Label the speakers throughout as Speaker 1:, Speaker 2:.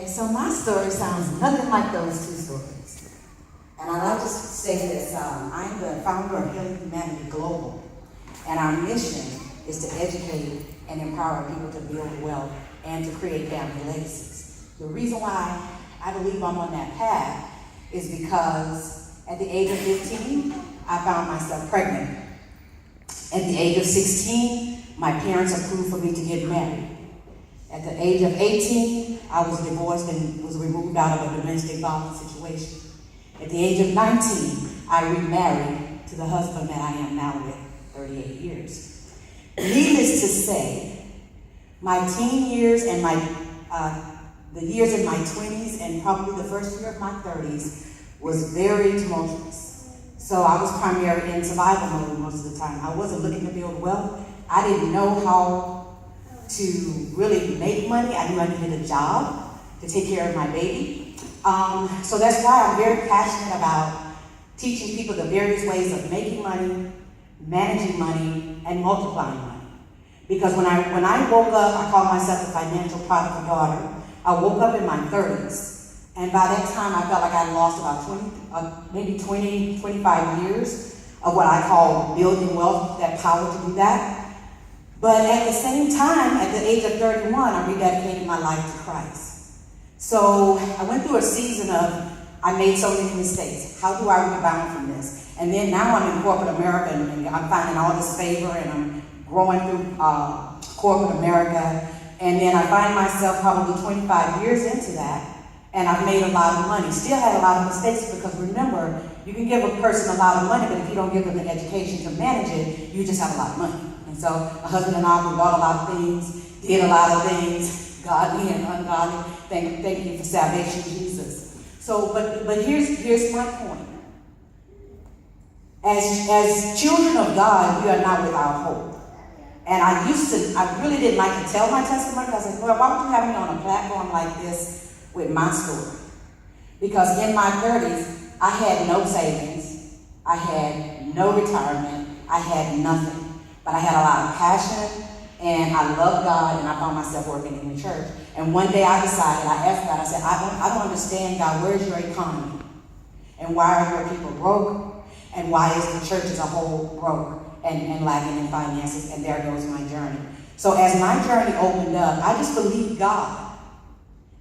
Speaker 1: so my story sounds nothing like those two stories. And I'd like to say this, I'm the founder of Healing Humanity Global, and our mission is to educate and empower people to build wealth and to create family legacies. The reason why I believe I'm on that path is because at the age of 15, I found myself pregnant. At the age of 16, my parents approved for me to get married. At the age of 18, I was divorced and was removed out of a domestic violence situation. At the age of 19, I remarried to the husband that I am now with 38 years. Needless to say, my teen years and the years in my 20s and probably the first year of my 30s was very tumultuous. So I was primarily in survival mode most of the time. I wasn't looking to build wealth. I didn't know how to really make money. I knew I needed a job to take care of my baby. So that's why I'm very passionate about teaching people the various ways of making money, managing money, and multiplying money. Because when I woke up, I call myself the financial prodigal daughter. I woke up in my 30s, and by that time I felt like I lost about 25 years of what I call building wealth, that power to do that. But at the same time, at the age of 31, I rededicated my life to Christ. So I went through a season of, I made so many mistakes. How do I rebound from this? And then now I'm in corporate America, and I'm finding all this favor, and I'm growing through corporate America. And then I find myself probably 25 years into that, and I've made a lot of money. Still had a lot of mistakes, because remember, you can give a person a lot of money, but if you don't give them the education to manage it, you just have a lot of money. And so a husband and I, we bought a lot of things, did a lot of things, godly and ungodly. Thank you for salvation, Jesus. So, but here's my point. As children of God, we are not without hope. And I really didn't like to tell my testimony, because I said, Lord, why would you have me on a platform like this with my story? Because in my 30s, I had no savings, I had no retirement, I had nothing. But I had a lot of passion, and I loved God, and I found myself working in the church. And one day I decided, I asked God, I said, I don't understand, God, where's your economy? And why are your people broke? And why is the church as a whole broke and lacking in finances? And there goes my journey. So as my journey opened up, I just believed God.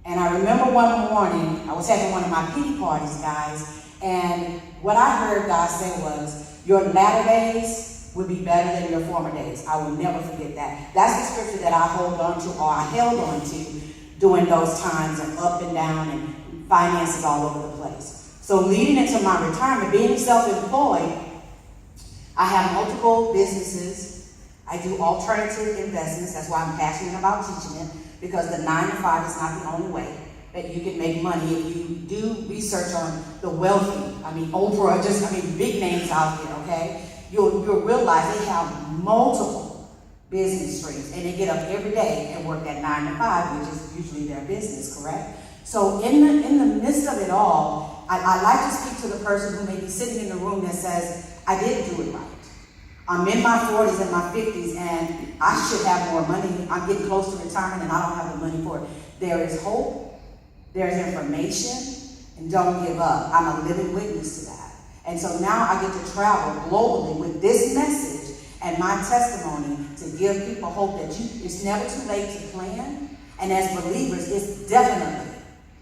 Speaker 1: And I remember one morning, I was having one of my pity parties, guys, and what I heard God say was, your latter days would be better than your former days. I will never forget that. That's the scripture that I hold on to, or I held on to during those times of up and down and finances all over the place. So leading into my retirement, being self-employed, I have multiple businesses. I do alternative investments. That's why I'm passionate about teaching it, because the 9 to 5 is not the only way that you can make money. If you do research on the wealthy, Oprah, big names out there, okay? You'll realize they have multiple business streams, and they get up every day and work that 9 to 5, which is usually their business, correct? So in the midst of it all, I like to speak to the person who may be sitting in the room that says, I didn't do it right. I'm in my 40s and my 50s, and I should have more money. I'm getting close to retirement, and I don't have the money for it. There is hope, there's information, and don't give up. I'm a living witness to that. And so now I get to travel globally with this message and my testimony to give people hope that it's never too late to plan. And as believers, it's definitely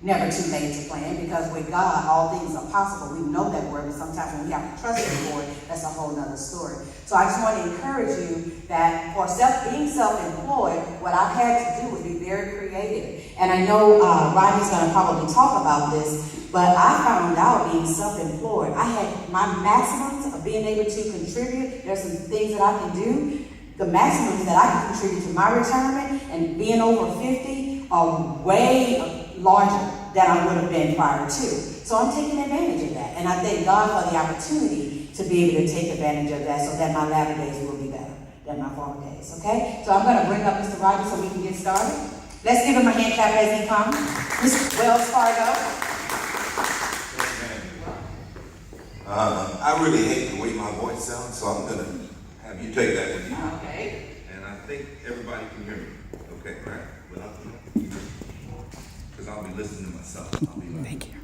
Speaker 1: never too late to plan, because with God, all things are possible. We know that word, but sometimes when we have to trust Him for it, that's a whole nother story. So I just want to encourage you that for being self-employed, what I've had to do is be very creative. And I know Rodney's going to probably talk about this, but I found out being self-employed, I had my maximums of being able to contribute. There's some things that I can do. The maximums that I can contribute to my retirement and being over 50 are way larger than I would have been prior to. So I'm taking advantage of that. And I thank God for the opportunity to be able to take advantage of that, so that my latter days will be better than my former days, okay? So I'm going to bring up Mr. Rogers so we can get started. Let's give him a hand clap as he comes. Mr. Wells Fargo.
Speaker 2: I really hate the way my voice sounds, so I'm going to have you take that with you.
Speaker 1: Okay.
Speaker 2: And I think everybody can hear me. Okay, right? Because I'll be listening to myself. I'll be right back.
Speaker 3: Thank you.